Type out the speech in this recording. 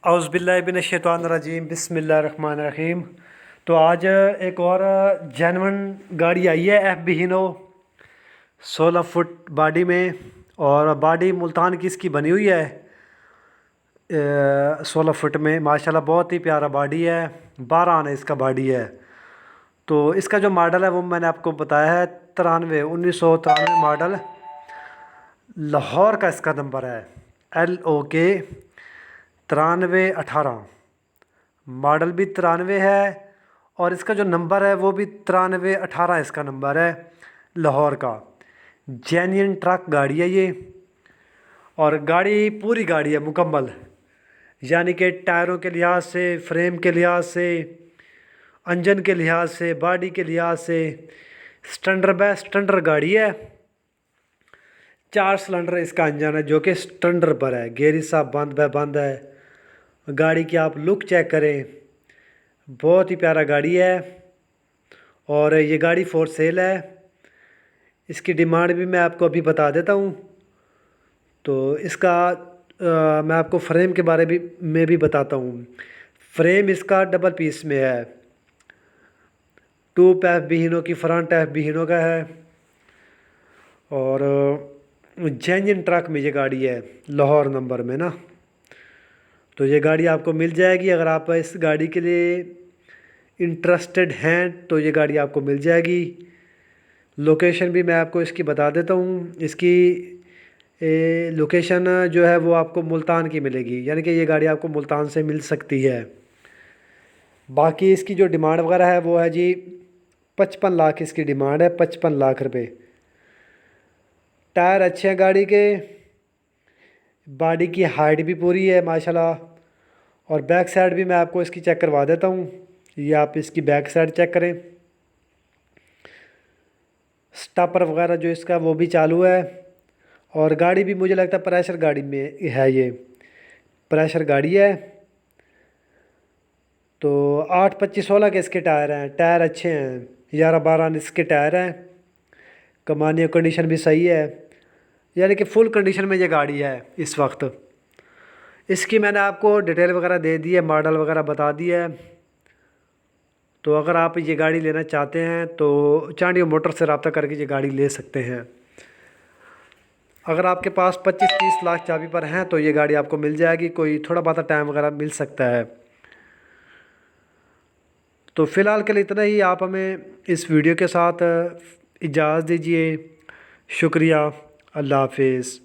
اعوذ باللہ من الشیطان الرجیم، بسم اللہ الرحمن الرحیم۔ تو آج ایک اور جینون گاڑی آئی ہے، ایف بی ہینو 16 فٹ باڈی میں، اور باڈی ملتان کی اس کی بنی ہوئی ہے 16 فٹ میں، ماشاءاللہ بہت ہی پیارا باڈی ہے، 12 آنے اس کا باڈی ہے۔ تو اس کا جو ماڈل ہے وہ میں نے آپ کو بتایا ہے 1993 ماڈل، لاہور کا اس کا نمبر ہے LOK 9318، ماڈل بھی 93 ہے، اور اس کا جو نمبر ہے وہ بھی 9318 اس کا نمبر ہے، لاہور کا۔ جینین ٹرک گاڑی ہے یہ، اور گاڑی پوری گاڑی ہے مکمل، یعنی کہ ٹائروں کے لحاظ سے، فریم کے لحاظ سے، انجن کے لحاظ سے، باڈی کے لحاظ سے سٹنڈر بے سٹنڈر گاڑی ہے۔ 4 سلنڈر اس کا انجن ہے جو کہ سٹنڈر پر ہے، گیری صاحب بند بے بند ہے۔ گاڑی کی آپ لک چیک کریں، بہت ہی پیارا گاڑی ہے، اور یہ گاڑی فور سیل ہے۔ اس کی ڈیمانڈ بھی میں آپ کو ابھی بتا دیتا ہوں۔ تو اس کا میں آپ کو فریم کے بارے میں بھی بتاتا ہوں۔ فریم اس کا ڈبل پیس میں ہے، ٹوپ ایف بی ہینو کی فرنٹ ایف بی ہینو کا ہے، اور جینین ٹرک میں یہ گاڑی ہے، لاہور نمبر میں نا۔ تو یہ گاڑی آپ کو مل جائے گی، اگر آپ اس گاڑی کے لیے انٹرسٹڈ ہیں تو یہ گاڑی آپ کو مل جائے گی۔ لوکیشن بھی میں آپ کو اس کی بتا دیتا ہوں۔ اس کی لوکیشن جو ہے وہ آپ کو ملتان کی ملے گی، یعنی کہ یہ گاڑی آپ کو ملتان سے مل سکتی ہے۔ باقی اس کی جو ڈیمانڈ وغیرہ ہے وہ ہے جی 55 لاکھ اس کی ڈیمانڈ ہے، 55 لاکھ روپے۔ ٹائر اچھے ہیں گاڑی کے، باڈی کی ہائٹ بھی پوری ہے ماشاءاللہ، اور بیک سائڈ بھی میں آپ کو اس کی چیک کروا دیتا ہوں۔ یہ آپ اس کی بیک سائڈ چیک کریں، سٹاپر وغیرہ جو اس کا وہ بھی چالو ہے، اور گاڑی بھی مجھے لگتا ہے پریشر گاڑی میں ہے، یہ پریشر گاڑی ہے۔ تو 8 25 16 کے اس کے ٹائر ہیں، ٹائر اچھے ہیں، 11 12 اس کے ٹائر ہیں، کمانی کنڈیشن بھی صحیح ہے، یعنی کہ فل کنڈیشن میں یہ گاڑی ہے اس وقت۔ اس کی میں نے آپ کو ڈیٹیل وغیرہ دے دی ہے، ماڈل وغیرہ بتا دی ہے۔ تو اگر آپ یہ گاڑی لینا چاہتے ہیں تو چانڈیو موٹر سے رابطہ کر کے یہ گاڑی لے سکتے ہیں۔ اگر آپ کے پاس 25 30 لاکھ چابی پر ہیں تو یہ گاڑی آپ کو مل جائے گی، کوئی تھوڑا بہت ٹائم وغیرہ مل سکتا ہے۔ تو فی الحال کے لیے اتنا ہی، آپ ہمیں اس ویڈیو کے ساتھ اجازت دیجیے۔ شکریہ، اللہ حافظ۔